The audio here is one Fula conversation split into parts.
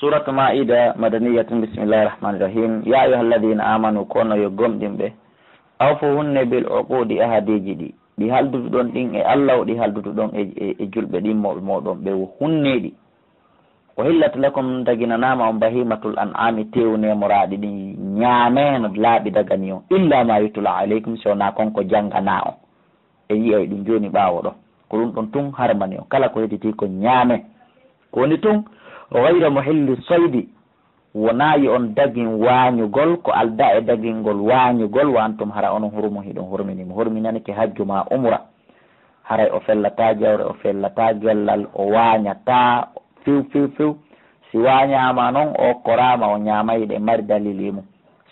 سورة مائدة مدنية بسم الله الرحمن الرحيم يا أيها الذين آمنوا كونوا يقوم دمبه أوفوهن بالعقود أهدي جدي دي هالدو دون دين الله ودي هالدو دون جلب دي مودون بيو هني دي وهلت لكم دغنا ناما بهيمة الأنعام تيوني مراد دي نيامين لابي دغنيو إلا ما يتلى عليكم سونا كونكو جانغناو اي دي جوني باwo do ko dum don tun harmani kala ko hediti ko nyaame ko ni tun غير محل الصيد وناي on dagin wañugol ko alda e dagingol wañugol wantum hara on hurumo hidon hurmini mo hurminani ke hajjuma umra haray o fellata jawre o fellata gellal o wañata fiw si wañama non o korama o ñamayde mari dalilimu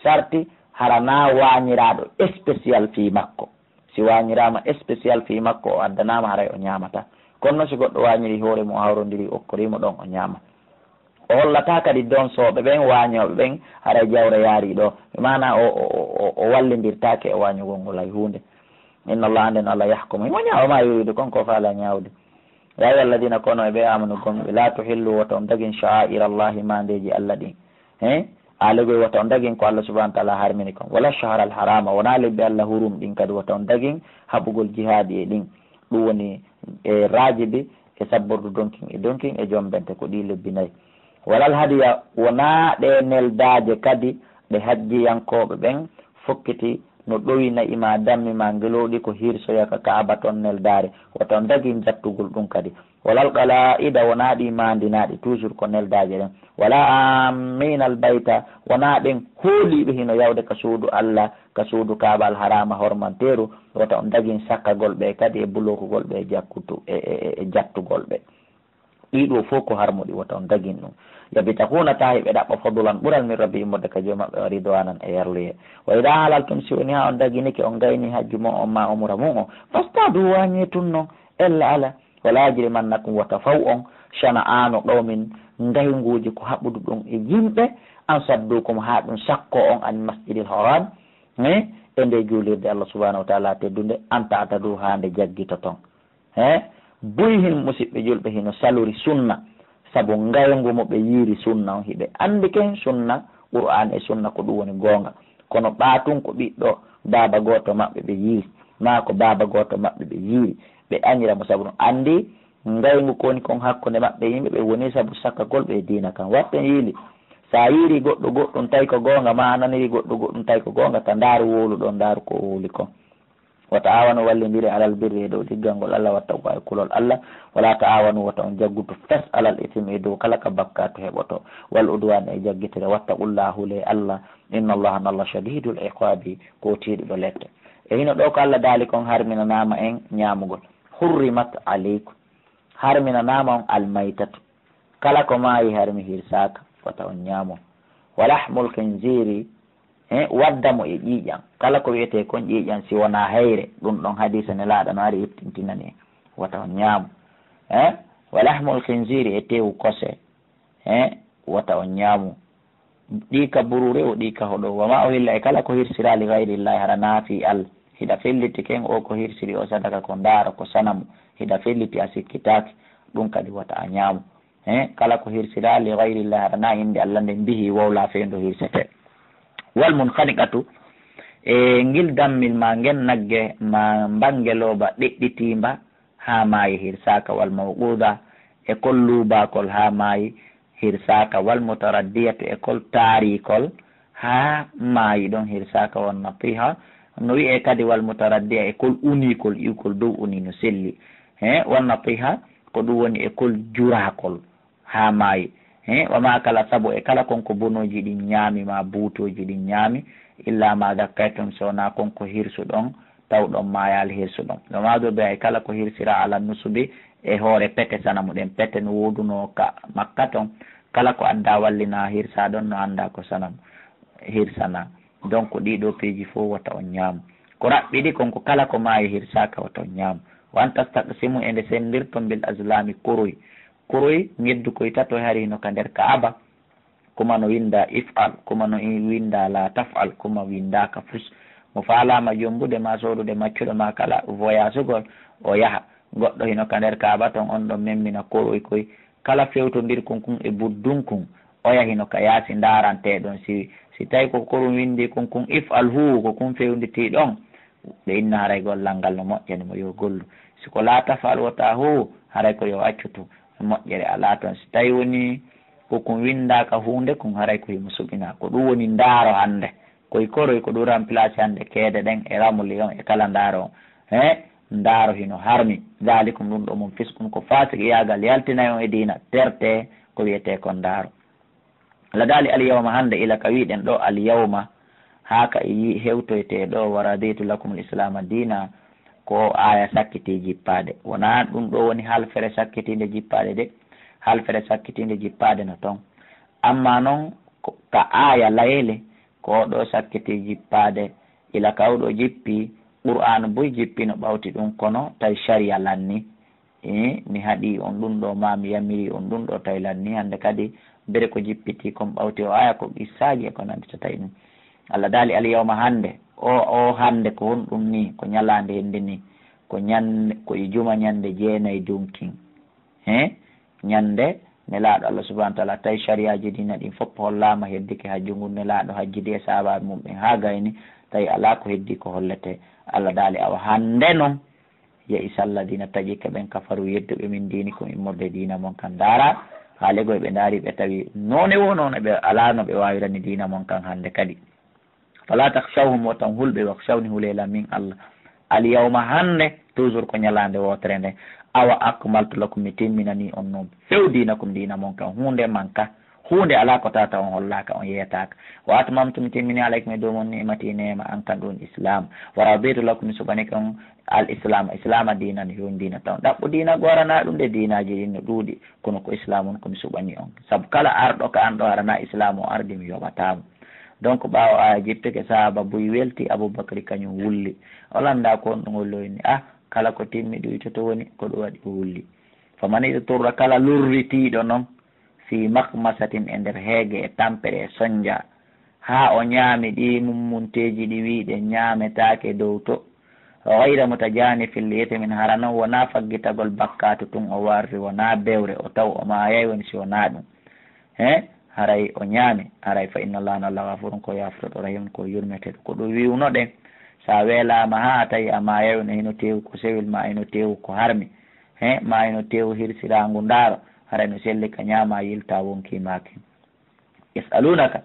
sarti harana wañiraɗo spécial fi makko si wañirama spécial fi makko o addanama haray o ñamata kono si goɗɗo wañiri hoore mo hawrodiri okkorimo ɗon o ñama o hollata kadi don soɓe ɓen wañoɓe ɓen haray jawre yaari ɗo mana o wallidirtake e wañugol ngol hay hunde inna allah anden allah yahkumu imo ñawma yuridu konko faala ñawde ya ayyuha alladina kono e ɓe amanu gomɓe la tuhillu wota on dagin sha'air allahi mandeji allah ɗin alegoy wata on dagin ko allah subahana taala harmini kon wala shahara al harama wona lebbi allah hurum ɗin kadi wata on dagin haɓugol jihadi e ɗin ɗum woni e rajibi e sabbordu donkin e jombente ko ɗi lebbi nayyi walal hadiya wona ɗe neldaje kadi ɗe hajjiyankoɓe ɓen fokkiti no ɗowina ima dammi ma ngeloɗi ko hirsoya ka kaaba toon neldare woton dagi jattugol ɗum kadi walal qala'ida wona ɗi mandinaɗi toujours ko neldaje ɗen wala aminal bayta wona ɗen hooliɓe hino yawde ka suudu allah ka suudu kaabal harama hormanteru wota on dagin sakkagol ɓe kadi e bulokugol ɓe jakkutu e jattugol ɓe ɗiɗo fof ko harmuɗi wota on dagin ɗum yabitakuna tahi ɓe ɗaɓɓa fadulan ɓural min rabbi immorde ka jomaɓe ridwanan e yarluye wa ida halaltum si woni ha on daginike on gayni hajju mo on ma umra mum o fastadu wañi tunno ella ala wala yajrimannakum wata faw on shana ano qawmin ngayguji ko haɓɓudu ɗum e yimɓe an saddukum ha ɗum sakko on an masjidil haram e nde juulirde allah subahanahu wa taala teddunde anta atadu ha nde jaggita ton boyi hin musidɓe julɓe hino saluri sunna saabu ngaygu mo ɓe yiiri sunna on hiɓe andi ken sunna qur'an e sunna ko ɗum woni goonga kono ɓaatun ko ɓiɗɗo baaba goto maɓɓe ɓe yiiri ma ko baaba goto maɓɓe ɓe yiiri ɓe añiramo saabu no andi ngaygu koni kon hakkude maɓɓe yimɓe ɓe woni saabu sakkagol ɓe diina kan watte yiili sa yiiri goɗɗo goɗɗum tawi ko goonga ma naniri goɗɗo goɗɗum tawi ko goonga ta ndaaru woluɗo ndaaru ko woli kon wata awanu wallidiri alal birri e dow diggangol allah watta ko e kulol allah wala ta awanu wata on jaggudu fes alal itimi e dow kala ka bakkatu heɓoto wal udwan e jaggitere watta qullahu le allah inna allaha nallah shadidul iqabi ko tiiɗuɗo lette e hino ɗo ko allah daali kon harminanama en ñamugol hurrimat aleykum harminanama on almaytatu kala ko maayi harmi hirsaka wata on ñaamo walahmul khinziri waddamo e ƴiiƴan kala ko wiyete kon ƴiiƴan si wona hayre ɗum ɗon hadisa ne laaɗa no ari yettintinani wata on ñaamu walahmul khinziri e tewu kose wata on ñaamu ɗi ka burure o ɗi ka hoɗo wama o hilla e kala ko hirsirali gayrillahi hara naafi allah hiɗa felliti ken o ko hirsiri o sadaka ko ndaara ko sanamu hiɗa felliti a sikkitaki ɗum kadi wata a ñaamu kala ko hirsirali gayrillahi hara na inde allah nde mbihi wowla fendo hirsete wal mun khaniqatu e ngil dammil ma ngen nagge ma bangeloba ɗeɗɗitimba ha maayi hirsaka wal mawquda e kol lubakol ha maayi hirsaka wal mutaraddiyatu e kol taarikol ha maayi ɗon hirsaka won napiha no wi'e kadi wal mutaraddiya e kol unikol iwkol dow uni no selli won napiha ko ɗum woni e kol jurakol ha maayi wama kala saabu e kala konko bonoji ɗin ñaami ma buutoji ɗin ñaami illa ma dakkaytum sowona konko hirsuɗon tawɗon mayal hirsuɗon nomaɗo ɓe e kala ko hirsira ala nusubi e hoore pete sanamu ɗen pete no woduno ka makka ton kala ko adda wallina hirsa ɗon no anda ko sanamu hirsana donc ɗiɗo peeji fof wata on ñaamu ko raɓɓiɗi konko kala ko maayi hirsaka wata on ñaamu wan tastaqsimu e nde sendirton bil aslami koroy ñeddu koye tato hari no ka nder kaaba kuma no winda if'al kuma no winda la taf'al kuma windaka fus mo faalama jombude ma sodude maccuɗo ma kala voyage gol o yaaha goɗɗo hino ka nder kaaba ton on ɗon memmina koroy koye kala fewtodir kun e buddunkun o yahino ka yaasi ndaranteɗon si tawi ko korum windi kon if alhu ko kum fewnditi ɗon ɓe inna haray gollal ngal no moƴƴani mo yo gollu siko la tafal wota hu haray ko yo accutu moƴƴere ala toon si tawi woni kokum windaka hunde kon haray ko himo suɓina ko ɗum woni ndaaro hande koye koroy ko ɗum remplace hande keede ɗen e ramuli on e kala ndaaro on ndaaro hino harmi dalikum ɗum ɗo mum fiskum ko fasiki yagal yaltinayi on e dina terte ko wiyete kon ndaaro Allah daali alyawma hande ila ka wiɗen ɗo alyawma ha ka hewtoyte ɗo wa raditu lakum l'islama dina ko aya sakkiti jippade wona ɗum ɗo woni halfere sakkitinde jippade de halfere sakkitinde jippade no ton amma noon ka aya layele ko ɗo sakkiti jippade ila kawɗo jippi qur'an boy jippi no ɓawti ɗum kono tawi sharia lanni mi haɗi on ɗum ɗo ma mi yamiri on ɗum ɗo tawi lanni hande kadi bere ko jippiti kon ɓawti o aya ko qissaji e ko nandita tawi ɗum Allah daali alyawma hande o hande ko hon ɗum ni ko ñalande hende ni ko ñande ko juma ñande jeenayi dunkin ñande nelaɗo Allah subahana taala tawi shariaji dina ɗin fof hollama heddike hajjungu nelaɗo hajjidi e sabaɓe mumɓen ha gayni tawi ala ko heddi ko hollete Allah daali awa hande noon yeeyi sallah dina taƴike ɓen kafaru yedduɓe min dini ko immorde dina mon kan dara haale goye ɓe daari ɓe tawi none wo noon ɓe ala no ɓe wawirani dina mon kan hande kadi fala takhshawhum wo tan hulɓe wakhshawni hulela min Allah alyawma hande toujours ko ñalande wotere nde awa akmaltu lakum mi timminani on noon fewdinakum dina mon kan hunde manka hunde ala ko tata on hollaka on yeyataka wa atmamtu mi timmini alaykum e dow mon nimati nema an kan ɗum islam wa raditu lakum mi suɓani kon al islama dina no yon dina taw ɗaɓɓo dina gorana ɗum de dinaji ɗin no ɗuuɗi kono ko islam on komi suɓani on saabu kala arɗo ka an ɗo arana islam o ardi mi yoɓatamo donc ɓawo aya jippike sahaba buy welti aboubacry kañum wulli olanda ko on ɗum wolloyni kala ko timmi ɗuytoto woni ko ɗum waɗi o wulli faman idturra kala lurritiɗo noon fi makmasatin e nder heege e tampere e soñdia ha o ñaami ɗi mummunteji ɗi wiiɗe ñaametake dow to gayra mutajanifil yete min hara noon wona faggitagol bakkatu tun o warri wona bewre o taw o mayay woni si wona ɗum haray o ñaami haray fa inna allah no allah gafurun ko yafutoɗo rahim ko yurmeteɗo ko ɗum wiwno ɗen sa welama ha tawi a mayay no hino tewu ko sewil ma ino tewu ko harmi ma ino tewu hirsiragu ndaaro haray no selli ka ñaama yilta wonkimaki yasalunaka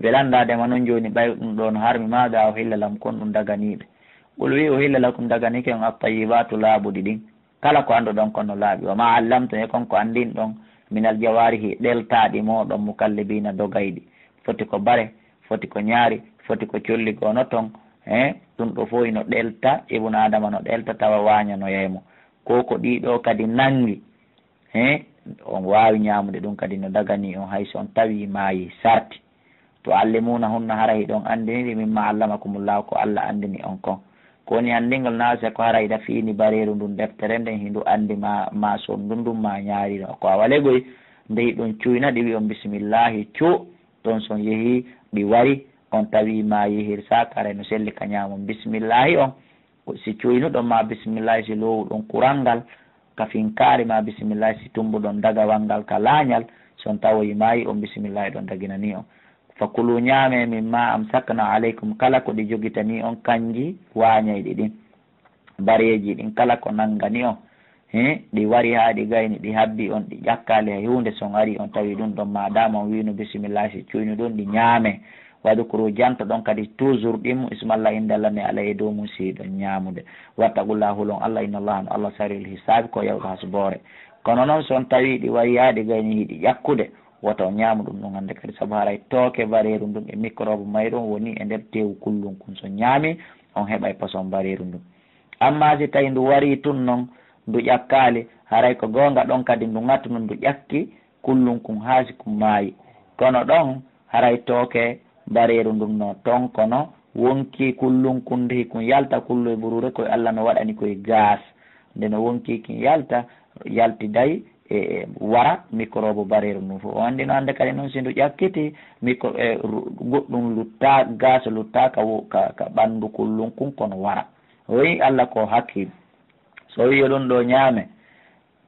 ɓe landadema noon joni ɓay ɗum ɗo no harmi maga o hilla lam kon ɗum daganiɓe qul wi o hilla lakum daganike on attayibatu laaɓuɗi ɗin kala ko anduɗon kono laaɓi wama allamtum e konko andin ɗon minal jawarihi ɗeltaɗi moɗon mukallibina dogayɗi foti ko bare foti ko ñaari foti ko colli gono ton ɗum ɗo fo ino ɗelta ibnu adama no ɗelta tawa waña no yeymo ko ɗiɗo kadi nangi on wawi ñamude ɗum kadi no dagani on hayso on tawi maayi sarti to allimuna hunna haray ɗon andiniɗi mimma allamakumullahu ko Allah andini on kon ko woni anndingol naase ko harayɗa fiini bareeru ndun deftere nden hindu anndi ma son ndundum ma ñaarino ko a walegoy ndeyi ɗum cuyna ɗi wi on bisimillahi cu ɗon son yehi ɗi wari on tawi ma yehir sakare no selli ka ñamon bisimillahi on si cuynuɗon ma bisimillahi si lowu ɗon kural ngal ka finkaari ma bisimillahi si tumbuɗon dagawal ngal ka laañal son tawoyi maayi on bisimillahi ɗon daginani on fakulu ñaame min ma am sakna aleykum kala ko ɗi jogitani on kanji wañayɗi ɗin bareji ɗin kala ko nanngani on ɗi wari ha ɗi gayni ɗi habbi on ɗi ƴakkali hay hunde son ari on tawi ɗum ɗon madama on wino bisimillahi si cuyni ɗum ɗi ñaame wadukuru janta ɗon kadi toujours ɗimmu ismallah indallah ne ala e dow mum si ɗon ñamude wattaqullah hulon allah inna allah no allah saril hisabi ko yawɗo hasbore kono noon son tawi ɗi wari ha ɗi gayni hiɗi ƴakkude woto ñaamu ɗum ɗum hannde kadi sabu haray tooke bareeru ndun e microbe mayɗon woni e nder tewu kullum kun so ñaami on heɓay poson bareeru ndun amma si tawi ndu wari tun noon ndu ƴakkaali haray ko goonga ɗon kadi ndu ŋattu ndu ndu ƴakki kullum kun haasi kum maayi kono ɗon haray tooke bareeru ndun no ton kono wonki kullum kun ndehi kun yalta kullu e ɓurure koye Allah no waɗani koye gas nde no wonki kin yalti dayi e wara microbe bareeru ndun fof o anndi no hannde kadi noon si ndu ƴakkiti goɗɗum lutta gas luttaka ka ɓanndu kullum kun kono wara o wi Allah ko hakkil so wi ɗum ɗo ñaame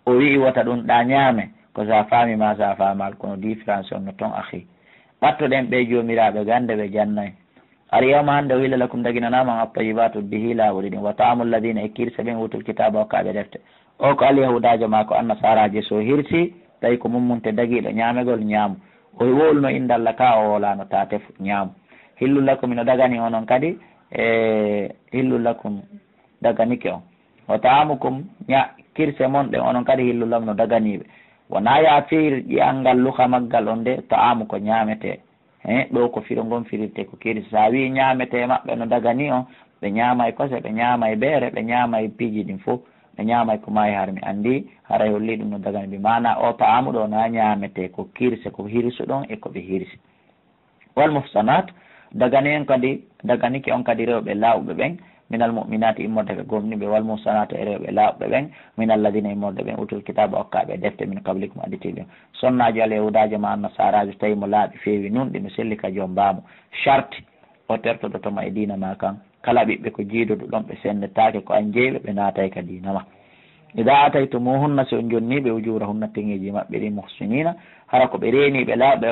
o wi wata ɗum ɗa ñaame ko sa faami ma sa faamal kono différence on no toon akhi ɓattoɗen ɓe jomiraɓe gande ɓe jannayi ari yawma hande o hilla lakum daginanama at-tayyibatu bihi lawuɗi ɗin wa ta'amu alladina e kirsa ɓen utul kitaba hokkaɓe defte o ko alyahudajo ma ko annasaraji so hirsi tawi ko mummunte dagiɗo ñamegol ñaamu o wolno indallah ka o wolano ta tef ñaamu hillu lakum ino dagani onon kadi hillu lakum daganike on wa ta'amukum kirse mon ɗen onon kadi hillu lam no daganiɓe wona ya fiir ƴiyangal luka maggal on de ta'amu ko ñamete ɗo ko firo gon firirte ko kirse sa wi ñamete maɓɓe no dagani on ɓe ñamay kose ɓe ñamay beere ɓe ñamay piiji ɗin fof ɓe ñamay ko mayi har mi andi haray holli ɗum no dagani ɓe mana o ta'amu ɗo na ñamete ko kirse ko hirsu ɗon e koɓe hirsi wal muhsanat dagani en kadi daganike on kadi rewɓe lawɓe ɓen minal mu'minati immorde ɓe gomniɓe wal muhsanata e rewɓe lawɓe ɓen min alladina immorde ɓen utul kitaba hokkaɓe defte min kablikum additiɓe sonnaji ala yahudajo ma annasarajo tawi mo laaɓi feewi nunɗi no selli ka joom mbamo charte o tertoɗo toma e dina ma kan kala ɓiɓɓe ko jiidoɗo ɗon ɓe sendetake ko an jeeyɓe ɓe naatay ka dina ma ida ataytumuhunna so jonniɓe ujurahunna teŋeji maɓɓe ɗi muhsinina hara ko ɓe reeniɓe laaɓe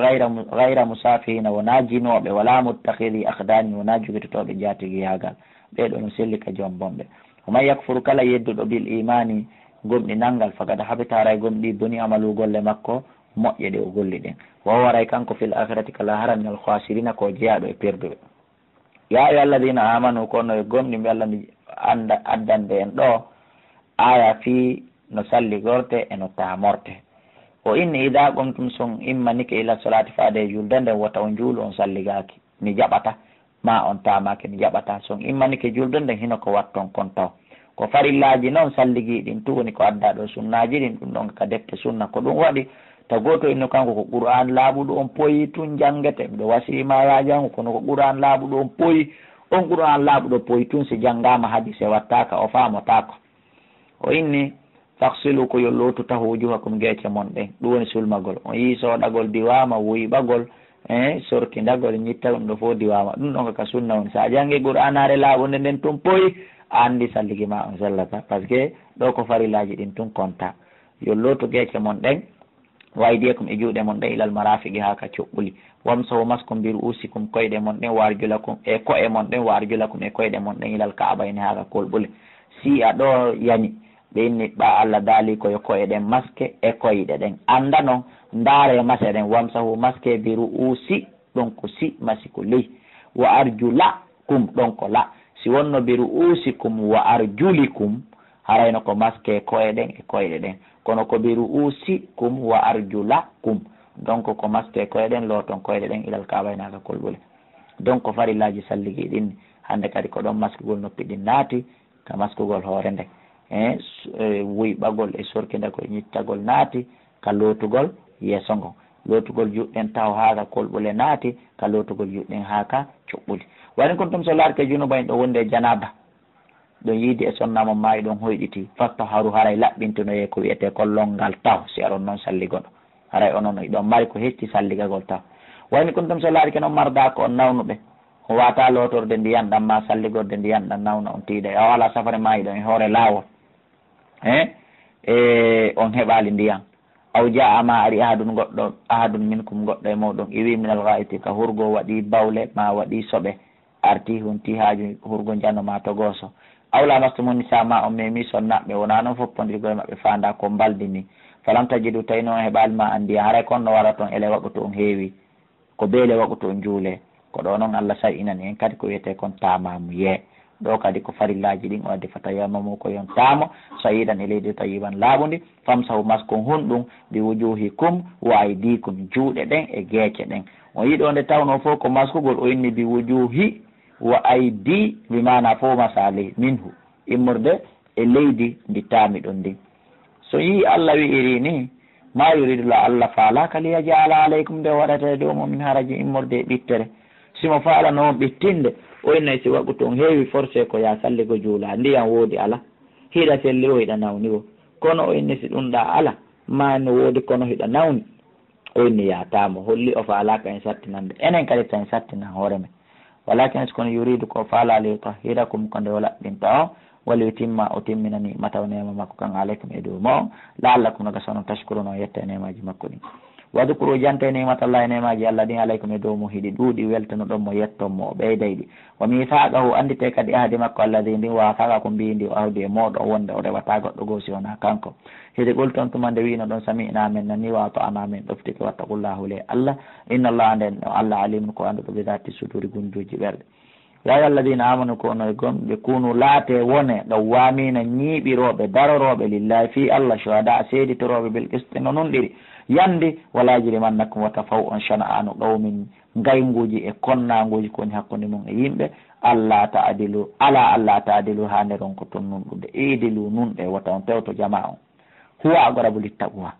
gayra musafihina wona jinoɓe wala muttahidi ahdani wona jogitotoɓe jatigi yagal ɓeɗo no selli ka joom bonɓe oman yakfuru kala yedduɗo bil imani gomɗi nanngal fagada habitaray gomɗi boni amalu golle makko moƴƴe ɗe o golli ɗen wo waray kanko fil akhirati kala hara min al khasirina ko jeyaɗo e perduɓe ya ayu alladina amanu kono e gomɗi mbi allah mi addande en ɗo aya fi no salli gorte e no tamorte o inni ida qumtum son immanike ila salati faade e julde nden wota on juulu on salligaki mi jaɓata ma on tamake mi jaɓata son immanike julde nden hino ko watton kon taw ko farillaji noon salligiɗin tu woni ko adda ɗo sunnaji ɗin ɗum ɗon ka defte sunna ko ɗum waɗi ta goto inno kanko ko qur'an laaɓuɗo on poyi tun janggete miɗo wasima ya jangu kono ko qur'an laaɓuɗo on poyi on qur'an laaɓuɗo poyi tun si janggama hadise wattaka o famotako o inni taksilu ko yo lootu taho wujuhakum geece mon ɗen ɗum woni sulmagol on yi soɗagol diwama wuyɓagol sortidagol ñitta ɗum ɗo fof diwama ɗum ɗon kaka sunna woni sa jangi qur'anare laaɓunde nden tun poyi a andi salligi ma on sellata par ce que ɗo ko farillaji ɗin tun konta yo lootu geece mon ɗen waydiyakum e juuɗe mon ɗen ilal marafiqi ha ka coɓɓuli wamsahu maskum bir usikum koyɗe mon ɗen warjulakum e koye mon ɗen warjulakum e koyɗe mon ɗen ilal ka'bayni ha ka kolɓule si a ɗo yañi ɓe inni ɓa Allah daali koye koye ɗen maske e koyɗe ɗen anda noon ndaare mase ɗen wamsahu maske bir usi ɗon ko si masi ko ley wa arjula kum ɗon ko la si wonno bir usikum wa arjulikum harayno ko maske koye ɗen e koyɗe ɗen kono ko bir usikum wa arjulakum donc ko maske koye ɗen looton koyɗe ɗen ilal kabaynaka kolɓule donc ko farillaji salligi ɗin hande kadi ko ɗon maskugol noppi ɗin naati ka maskugol hoore nden wuyɓagol e sorkidagol ñittagol naati ka lootugol yeeso ngon lootugol juɗɗen taw haaka kolɓule naati ka lootugol juɗɗen haaka coɓɓuli wani kon tum so laarke junuba en ɗo wonde e janaba ɗon yiidi e sonnamo maayi ɗon hoyɗiti fatta haru haray laɓɓintinoye ko wiyete kollolngal taw si aɗon noon salligoɗo haray onon ɗon mari ko hecci salligagol taw wayni kon tum so laarke noon marda ko on nawnuɓe on wata lotorde ndiyan ɗam ma salligorde ndiyan ɗam nawna on tiiɗa a wala safare maayi ɗon e hoore laawol on heɓali ndiyan aw jaama ari ahadun minkum goɗɗo e moɗon iwi minal ghaiti ka hurgo waɗi bawle ma waɗi soɓe arti hunti haaju hurgo janoma to gooso awla mastumu nisa ma on memi sonnaɓe wona noon foppodirgoye maɓɓe fanda ko mbaldini falam tajidu tawi noon heɓali ma andiya haray konno wara toon ele waɓutu on heewi ko beele waɓutu on juule ko ɗo noon Allah say inani en kadi ko wiyete kon tamamu yee ɗo kadi ko farillaji ɗin o addi fata yamamu ko yon tamo so yiɗan e leydi tayiban laaɓundi famsahu maskon hunɗum mbi wujuhikum wa aydikum juuɗe ɗen e geece ɗen on yiɗo nde tawno fof ko maskugol o inni bi wujuhi wa aydi mi mana fo masali minhu immorde e leydi ndi taami ɗon ndin so yi Allah wi iri ni ma yuridullah Allah faalaka liyajala aleykum nde waɗata dow mo min haraji immorde e ɓittere simo faala noon ɓittinde o innayi si waɓu toon heewi forcé ko ya salligo juula ndiyan woodi ala hiɗa selli o hiɗa nawni o kono o inni si ɗum ɗa ala ma no woodi kono hiɗa nawni o inni yatamo holli o faalaka en sattinande enen kadi tan sattinan hoore men walakin kono yuridu ko faalali tahirakum ko nde o laɓɓinta o wali timma o timmina ni'mata o nema makko kan alaykum e dow mo la'allakum naga sono tashkuruno yetta e nemaji makko ɗin wadkuru jante nimatallahi nemaji Allah ɗin alaykum e dow mo hiɗi ɗuuɗi weltano ɗon mo yettonmo o ɓeydayɗi wa mithaqahu andite kadi ahdi makko alladi ndin wafaga ko mbindi o awdi e moɗo wonde o rewata goɗɗo gosi wona kanko hiɗi qulton tuma nde wino ɗon sami'na men nani wa ta'ana men ɗoftike wattaqullahu le Allah inna Allah nden Allah alimun ko anduɗo ɓe dati suduri gunjuji ɓerɗe ya ayyuhalladhina amanu kono e gomɓe kunu laate wone ɗo wamina ñiiɓiroɓe daroroɓe lillahi fi Allah shuhada seeditoroɓe bil qisti no nun ɗiri yandi wala jirimannakum wata faw on shana'anu qawmin ngayguji e konnaguji koni hakkude mum e yimɓe Allah ta'dilu Allah ta'dilu ha nder on ko ton nunɗude idilu nunɗe wata on tewto jama on huwa aqrabu littaqwa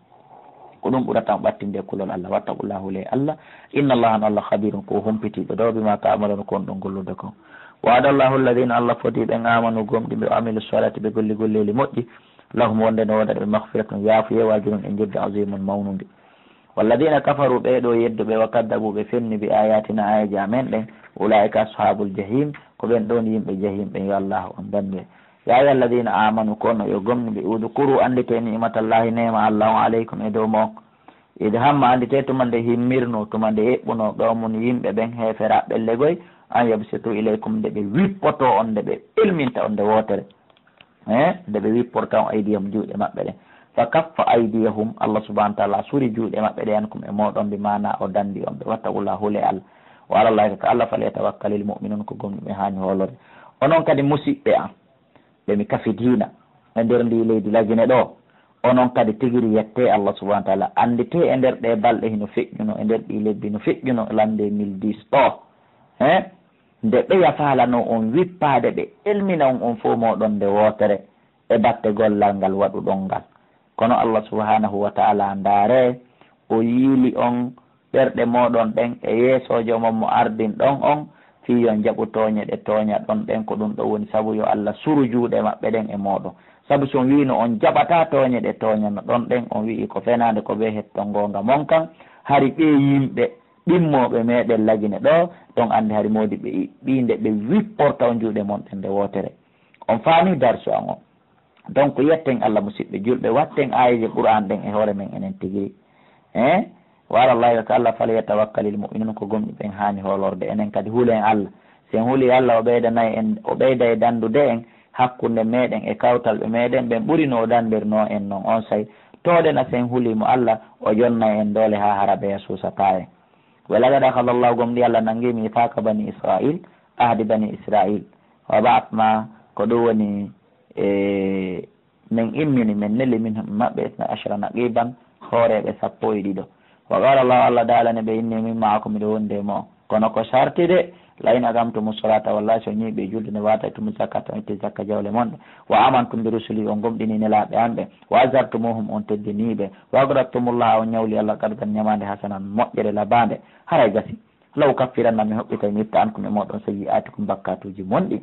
ko ɗum ɓurata ɓattinde kulol Allah wattaqullahu le Allah inna allaha no Allah khabirun ko humpitiɓe ɗo bima ta'maluna kon ɗon gollude kon wa'adallahu alladhina Allah fotiɓe amanu gomɗiɓe o amilu salati ɓe golli golleli moƴƴi lahum wonde no waɗaɗe maghfiratun yaafu yewajunon e jedde azimun mawnude walladina kafaru ɓeɗo yedduɓe wa kaddabu ɓe fenni bi ayatina ayaji amen ɗen ulaika ashabul jahim ko ɓen ɗon yimɓe jahim ɓe yo Allah on danɓe ya ayyuha alladina amanu kono yo gomniɓe udkuru andite nimatallahi nema Allah on aleykum e dow mo ide hamma andite tuma nde himmirno tuma nde heɓɓuno ɗomum yimɓe ɓen hefera ɓellegoy an yabsitu ilaykum nde ɓe wippoto on nde ɓe ilminta on nde wotere nde ɓe wipporta on aydiyahum juuɗe maɓɓe ɗen fa kaffa aydiyahum Allah subahana wa taala suri juuɗe maɓɓe ɗe ankum e moɗon ɓe mana o dandi on ɓe wattaqullahu le Allah wa alallahi ko Allah fale tawakkalil mu'minun ko gomɗuɓe hani holore onon kadi musidɓe an ɓe mi kafidina e nder ndi leydi lagine ɗo onon kadi tigiri yette Allah subahana wa taala andite e nder ɗe balɗe hino feƴƴuno e nder ɗi lebbi no feƴƴuno lande 2010 ɗo nde ɓe yafalano on wippade ɓe elmina on fo moɗon nde wotere e batte gollal ngal waɗuɗon ngal kono Allah subhanahu wa taala ndaare o yiili on ɓerɗe moɗon ɗen e yeesojo mon mo ardin ɗon on fi yo jaɓu tooñe ɗe tooña ɗon ɗen ko ɗum ɗo woni sabu yo Allah suru juuɗe maɓɓe ɗen e moɗon sabu so wino on jaɓata tooñe ɗe tooñano ɗon ɗen on wii ko fenade ko ɓe hetton gonga mon kan hari ɓe yimɓe ɗimmoɓe meɗen lagine ɗo ɗon andi hari modi ɓe ɓinde ɓe wipporta on juuɗe mon ɗen nde wotere on faami darsu an o donc yetten Allah musidɓe julɓe watten ayije Qur'an ɗen e hoore men enen tigiri walallahi ko Allah fala yatawakkalil mu'minun ko gomɗi ɓen hani holorde enen kadi huulen Allah sen huuli Allah o ɓeydanayi en o ɓeyda e dandude en hakkunde meɗen e kawtalɓe meɗen ɓen ɓurino o dandirno en noon on say toɗena sen huulimo Allah o jonna en doole ha haraɓe susata en walagad akhadha Allahu gomɗi Allah nangi mithaqa bani Israil ahdi bani Israil wa ba'athna ko ɗum woni min immini min nelli min maɓɓe 12 naqiban hooreɓe 12 wa qala Allah Allah daalane ɓe inni min ma'akum miɗo wonde mo kono ko sartide layin agamtumu salata wallahi so ñiiɓe julde ne wata tumu zakata itte zakka jawle monɗe wa amantum bi rusuli on gomɗini nelaɓe anɓe wa azartumuhum on teddiniɓe wa agrattumullah on ñawli Allah kardan ñamande hasanan moƴƴere labande haray gasi law kaffiranna mi hoɓɓitay mi itta ankum e moɗon sayyi'atikum bakkatuji monɗi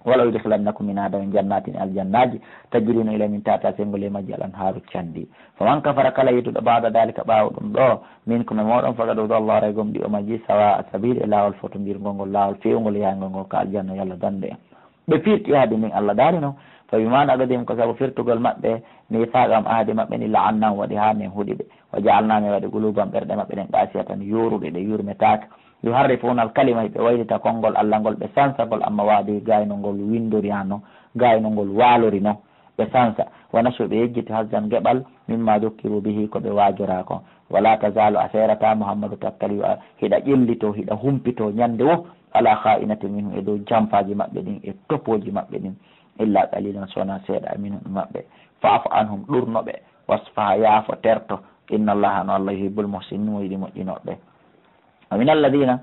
wala yudkhilannakum min adamin jannatin aljannaji tajrina ila min tata sengole majji alan haaru candi faman kafara kala yituɗo ba'da dalika ɓaawo ɗum ɗo min kono moɗon fagad wudo Allah ray gomɗi o majji sawa sabil e lawol fotodirgol ngol lawol fewgol yahgol ngol ko aljanna yalla dande en ɓe firti haade min Allah daarino fa bimana agadim ko sabu firtugol maɓɓe mi fagam ahadi maɓɓe ni la'annam waɗi ha min huuɗi ɓe wa ja'alnami waɗi gulubam ɓerɗe maɓɓe ɗen ɗasiya tan yoruɗe ɗe yurmetaka yuharrifuna alkalima ɓe waylita konngol Allah ngol ɓe sansagol amma waadi gaynongol windoriyano gaynongol waalorino ɓe sansa wona so ɓe yejjiti hasdan geɓal mimma dokkiru bihi ko ɓe waajora ko wala tazalu a serata Muhammadu takkali hiɗa ƴellito hiɗa humpito ñande wo ala kha'inati minhu e dow jampaji maɓɓe ɗin e topoji maɓɓe ɗin illa qalilan sona seeɗa minhu maɓɓe fa'fu anhum ɗurnoɓe wasfaha yaafo terto inna allaha no Allah yuhibbul muhsinin mo yiɗi moƴƴinoɓe wa min alladina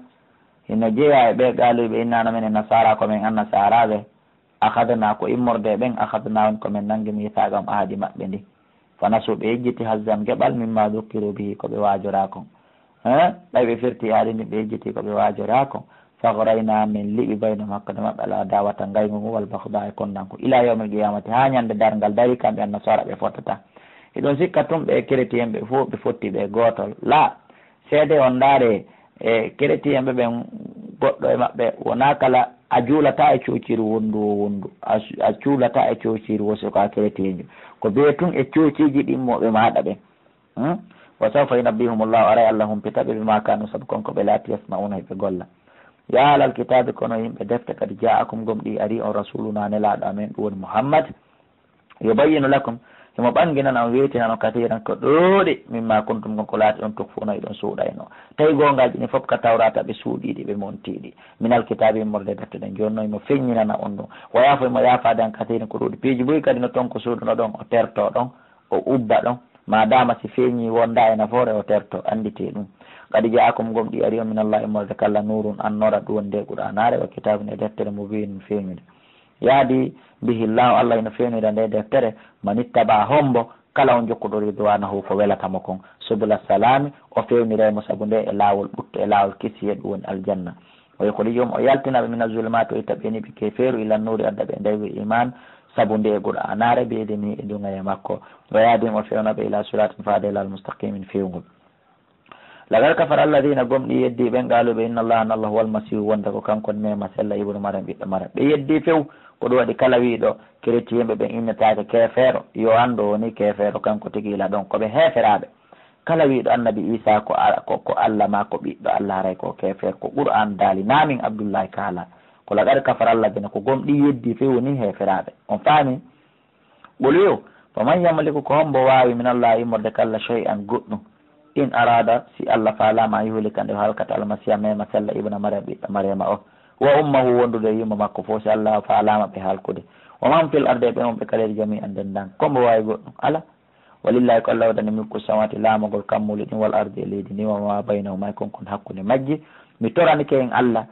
hino jeeya e ɓe gaaluɓe innano men e nasara komin an nasaraɓe akhadna ko immorde ɓen akhadna on komin nangi mithaqam ahadi maɓɓe ndi fana so ɓe yejjiti hasdan geɓal mimma dokkiru bihi ko ɓe waajora kon ɗay ɓe firti haali ndi ɓe yejjiti ko ɓe waajora kon fagrayna min liɓi bayno hakkude maɓɓe ala dawata ngaygu ngu wal bahda e kondanko ila yawmil qiyamati ha ñande dargal dari kamɓe an nasara ɓe fottata eɗon sikka tum ɓe chrétien ɓe fof ɓe fotti ɓe gotol la seede on ndaare e chrétien ɓe ɓen goɗɗo e maɓɓe wona kala a juulata e coociri wonndu o wonndu a cuulata e coociri woso ka keretejo ko be tun e coociji ɗimmoɓe maɗa ɓen wa sawfa yunabbihumullahu aray allah humpitaɓe bima kanu saabu konko ɓe laati yasmauna heɓe golla ya alal kitabe kono yimɓe defte kadi ja'akum gomɗi ari on rasuluna nelaɗo amen ɗum woni mouhammad yubayyinu lakum himo ɓanginana on weetinano katiran ko ɗooɗi mimma kuntum gonko laati ɗon tukfuuna e ɗon suuɗayno tawi gongaji ɗi fof ka tawrata ɓe suuɗiɗi ɓe montiɗi minal kitabe immorde defte ɗen joni noon mo feññinana on ɗum o yaafo emo yaafade an katirin ko ɗuuɗi piiji boyi kadi no toon ko suuduno ɗon o terto ɗon o ubba ɗon madama si feeñi wonda e nafoore o terto andite ɗum kadi ja'akum gomɗi ari on minallah immorde kalla nurun annora ɗum wonde qur'anare wa kitabun e deftere mo win fewnide yaadi bihillahu allah ino fewnida nde deftere manittaba hombo kala on jokkuɗo ridwanahu ko welatamo kon subula salami o fewniremo saabu nde e laawol ɓutto e laawol kisiye ɗum woni aljanna o yokolijoom o yaltinaɓe mina zulmati o ittaɓeni ɓe keferu ila nuri addaɓe ndewi iman saabu nde e qur'anare ɓeydeni e dungaye makko o yaadim o fewnaɓe ila siratin fadela al mustaqimin fewgol lagal kafara alladina gomɗi yeddi ɓen qaluɓe inna allaha an allah walmasihu wonde ko kankon mema sella ibnu maram ɓiɗɗo maram ɓe yeddi few ko ɗum waɗi kala wiiɗo chrétien ɓen innetake kefeero yo anndo woni kefeero kanko tigila ɗon koɓe heferaɓe kala wiiɗo annabi isa ko allah ma ko ɓiɗɗo allah haray ko kefeer ko qur'an daali namin abdoullahi kala ko lagal kafara alladina ko gomɗi yeddi few woni heferaɓe on faami ɓoliyo faman yamliku ko hombo wawi min allah immorde kalla chey an goɗɗum in arada si allah faalama yuhlikande halkata almasiha mema sella ibna mariam ɓiɗɗo mariama o wa ummahu wondude yumma makko fof si allah faalama ɓe halkude waman fil arde ɓe on ɓe kaleji jami an dendan kombo wawi goɗɗum ala walillahi ko allah waɗani milku samawati laamogol kammuli ɗin wal arde e leydi ni wama baynahuma konkon hakkude majji mi toranike en allah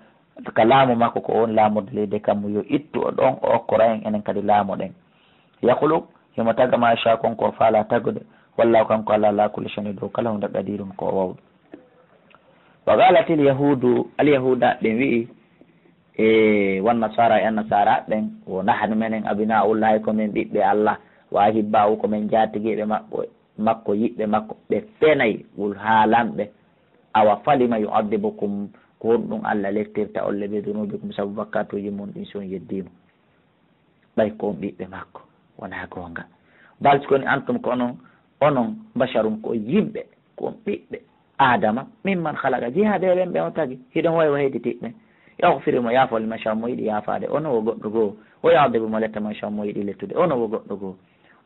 ka laamu makko ko woni laamorde leydi kammu yo ittu o ɗon o okkora en enen kadi laamu ɗen yahluk himo taga ma cha konko faala tagude wallahu kanko allah la kulli shay'in dow kala hunde qadirum ko wawɗo wa galatil yahudu alyahuda ɓen wi'i e wan nasara e annasara ɓen o nahani menen abinaullahi komin ɓiɓɓe allah wa hibbahu komin jatiguiɓe makko yiɓɓe makko ɓe fenayi wul haalanɓe awa falima yu'adibukum ko honɗum allah leftirta olle ɓe dunubikum saabu bakkatuji mum ɗin son yeddima ɓay ko on ɓiɓɓe makko wona gonga bal sikoni antum ko onon basharum ko yimɓe ko ɓiɓɓe adama mimman halaga jihaade ɓen ɓe on tagi hiɗon wawi heyditiɓɓe yahfirimo yaafol machan mo yiɗi yaafade ono wo goɗɗo goo o yahdeɓe mo letta machan mo yiɗi lettude ono wo goɗɗo goo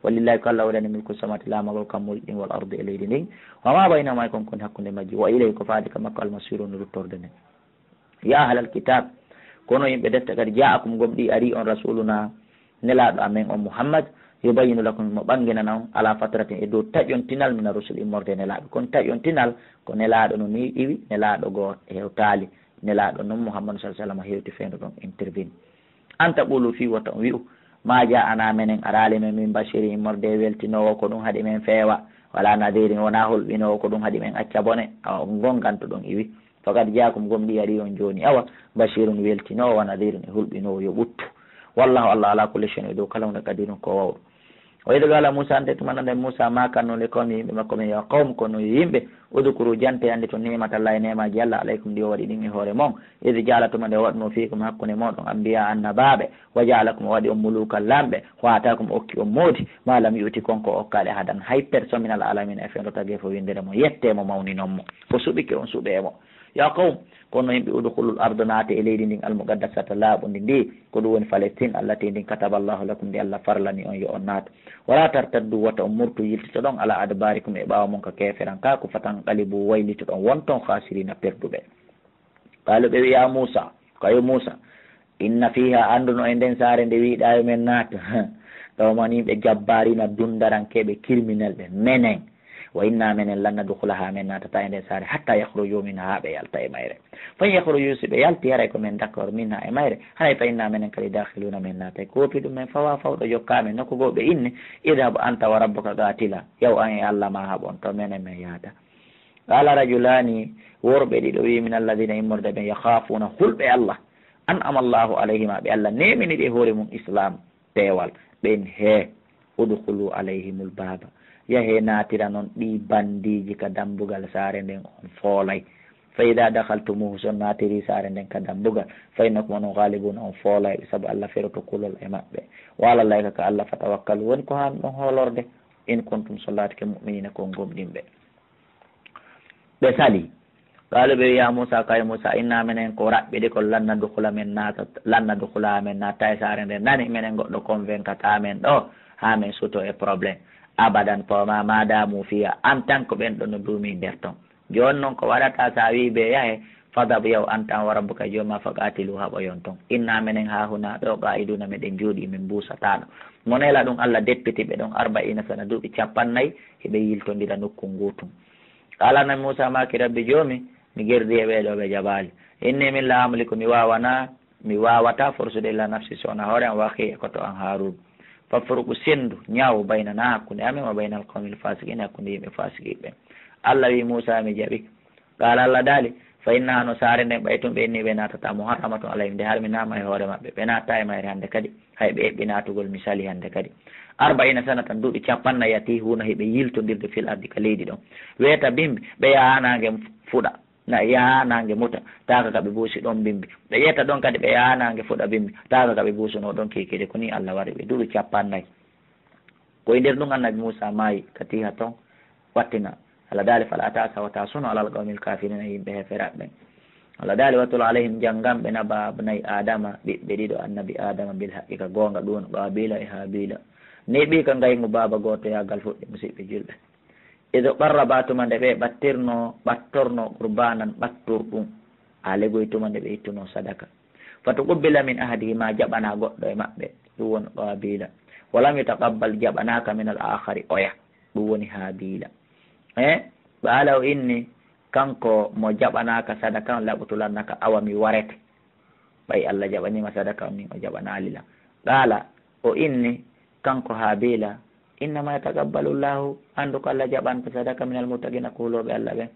walillahi ko allah waɗani milku samati laamagol kammol ɗin wal arde e leydi ndin wama baynama konkon hakkude majji wa ilay ko faadi ka makko almasiru no ruttorde nden ya ahlal kitab kono yimɓe defte kadi ja'akum gomɗi ari on rasuluna nelaɗo amen on mouhammad yubayyinu lakum mo ɓanginana on ala fatratin e dow taƴontinal mina rusul immorde nelaɗo kono taƴontinal ko nelaɗo no ni iwi nelaɗo goo hewtali nelaɗo noon mouhammadou sah sallam hewti fendo ɗon intervine anta ɓolu fi wata on wi'u ma ja ana menen arali men min bashiri immorde weltinowo ko ɗum haaɗi men feewa wala nadirin wona holɓinowo ko ɗum haaɗi men acca bone awa gonganto ɗon iwi faqad jaakum gomɗi ari on joni awa bashirun weltinowo wa nadirin e hulɓinowo yo ɓuttu wallahu allah ala kulli shay'in e dow kala hunde kadirun ko wawɗo o yiɗo gala moussa ante tumanande moussa ma kannole komi yimɓe makko men yo qawm kono yimɓe udukuru jante ande to nimatallah e nemaji allah alaykum ndi o waɗi ɗin e hoore moon idi jalatuma nde waɗno fiikum hakkude moɗon ambiya annabaɓe wa jalakum o waɗi on muluka lamɓe watakum okki on moodi malam yuti konko okkale hadan hay personne minal alamina e fendo tagi fo windere mo yettemo mawninonmo fo suɓike on suuɓemo ya qawm kono yimɓe udkhulul ardo naate e leydi ndin almuqaddasata laaɓundi ndi ko ɗum woni Palestine allati ndin kataballahu lakum ndi allah farlani on yo on naata wala tartaddu wata on murtu yiltito ɗon ala adbarikum e ɓawa mon ko keferan ka ko fatan qalibu waylito ɗon wonton khasirina perduɓe qalu ɓe wiya Moussa kayo Moussa inna fiha anduno e nden saare nde wiɗayo men naata ɗowman yimɓe jabbarina dundarankeɓe criminel ɓe menen wa inna menen lan nadkhulaha men natata e nden saare hatta yahruju minha ha ɓe yalta e mayre fa yahruju si ɓe yalti haray ko men d'accord minha e mayre haray fa inna menen kadi dakhiluna men naata kopi ɗum men fawa fawɗo jokkamen nokku goo ɓe inni idhab anta wa rabbuka gatila yaw an e allah ma haɓon to menen men yaada qala rajulani worɓe ɗiɗo wi min alladina immorde ɓen yakhafuna hulɓe allah an amallahu alayhima ɓe allah nemini ɗe hoore mum islam peewal ɓen he udkhulu alayhimul baba yahe natira noon ɗi bandiji ka dambugal saare nden on foolay fa ida dahaltumuhu son natiri sare nden ka dambugal fa innakum on ghalibuna on foolayɓe saabu allah feroto kulol e maɓɓe wala layka ka allah fatawakkalu woni ko han ɗon hoolorde in kuntum sollatike muminina ko gomɗinɓe ɓe sali qalu ɓe wiya moussa kay moussa inna minen ko raɓɓiɗi ko lanna duhula men natta e sare nden nani minen goɗɗo convaincata men ɗo ha min suto e probléme abadan poma madamu fiya en tant que ɓen ɗo no duumi nder ton joni noon ko waɗata sa wi ɓe yahe fadab yaw an tan wa rabbuka joma faqatilu haɓoyon ton inna minen ha huna ɗo qa'iduna meɗen jooɗi min busataɗo monela ɗum allah deppiti ɓe ɗon 40 sana duuɓi 50 heɓe yiltodira nokku ngutum alana moussa maki rabbi joomi mi gerdi e ɓeɗo ɓe jaɓali inni min la amliku mi wawata forsude illa nafsi sowona hoore an waki e koto an harun fafruku sendu ñaawo baynana hakkude amen wa bayna alqawmil fasiqin hakkude yimɓe fasiqiɓe allah wi moussa mi jaɓi qala allah daali fa inna no saare nden ɓay tun ɓe inni ɓe natata muharramatun alayhim nde har mi nama e hoore maɓɓe ɓe natta e mayre hannde kadi hay ɓe eɓɓi natugol misali hannde kadi 40 sana tan duuɓi 50 yati huno heɓe yiltodirde fil ardi ka leydi ɗon wiyata bimbi ɓe yahanage fuɗa na yahanage muta taka kaɓe buusi ɗon bimbi ɓe ƴetta ɗon kadi ɓe yahanage fuɗa bimbi taka kaɓe buusuno ɗon kekede ko ni allah waɗi ɓe duuɓi 50 koye nder ɗum annabi moussa maayi katiha ton wattina allah daali fala tasa wata suno alal qawmil kafirina yimɓe heferaɓe allah daali wattulo alayhim jangamɓe naba abnayi adama ɓiɓɓe ɗiɗo annabi adama bil haqqi ka gonga ɗum qabila e habila ni ɓi ka ngaygu baba goto yagal fuɗɗi musidɓe julɓe ido ɓarraba tuma nde ɓe ɓattorno qurbanan ɓattorɗum alegoytuma nde ɓe ittuno sadaka fato qubbila min ahadihima jaɓana goɗɗo e maɓɓe ɗum woni qabila walam yutaqabbal jaɓanaka min al akhari oya ɗum woni habila ɓaala o inni kanko mo jaɓanaka sadaka on laɓotulannaka awa mi warete ɓay allah jaɓanima sadaka on nin o jaɓanalila ɓaala o inni kanko habila innama yataqabbalu llahu andu ko allah jaɓanta sadaka minal muttaqina kuuloɓe allah ɓen